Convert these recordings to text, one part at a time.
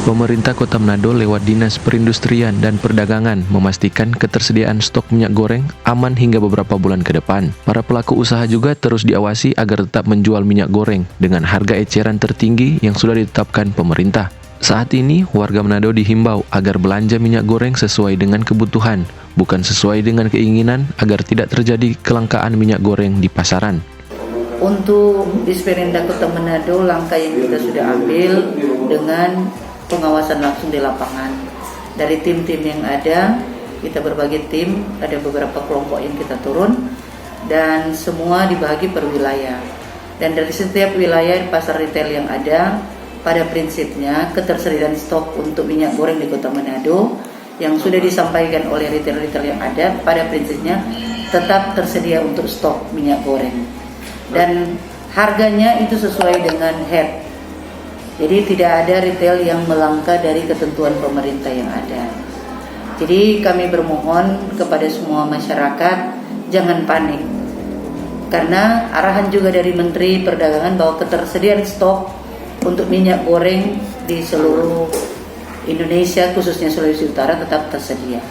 Pemerintah Kota Manado lewat Dinas Perindustrian dan Perdagangan memastikan ketersediaan stok minyak goreng aman hingga beberapa bulan ke depan. Para pelaku usaha juga terus diawasi agar tetap menjual minyak goreng dengan harga eceran tertinggi yang sudah ditetapkan pemerintah. Saat ini, warga Manado dihimbau agar belanja minyak goreng sesuai dengan kebutuhan, bukan sesuai dengan keinginan agar tidak terjadi kelangkaan minyak goreng di pasaran. Untuk Disperindak Kota Manado, langkah yang kita sudah ambil dengan pengawasan langsung di lapangan. Dari tim-tim yang ada, kita berbagi tim, ada beberapa kelompok yang kita turun, dan semua dibagi per wilayah. Dan dari setiap wilayah pasar retail yang ada, pada prinsipnya ketersediaan stok untuk minyak goreng di Kota Manado yang sudah disampaikan oleh retail-retail yang ada, pada prinsipnya tetap tersedia untuk stok minyak goreng. Dan harganya itu sesuai dengan head. Jadi tidak ada retail yang melangkah dari ketentuan pemerintah yang ada. Jadi kami bermohon kepada semua masyarakat jangan panik. Karena arahan juga dari Menteri Perdagangan bahwa ketersediaan stok untuk minyak goreng di seluruh Indonesia khususnya Sulawesi Utara tetap tersedia.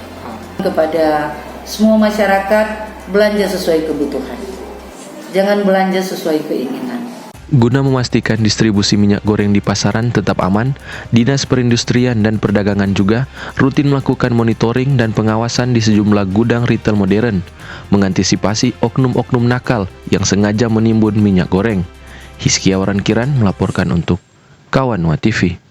Kepada semua masyarakat belanja sesuai kebutuhan. Jangan belanja sesuai keinginan. Guna memastikan distribusi minyak goreng di pasaran tetap aman, Dinas Perindustrian dan Perdagangan juga rutin melakukan monitoring dan pengawasan di sejumlah gudang retail modern, mengantisipasi oknum-oknum nakal yang sengaja menimbun minyak goreng. Hizkia Waran Kiran melaporkan untuk Kawan Wa TV.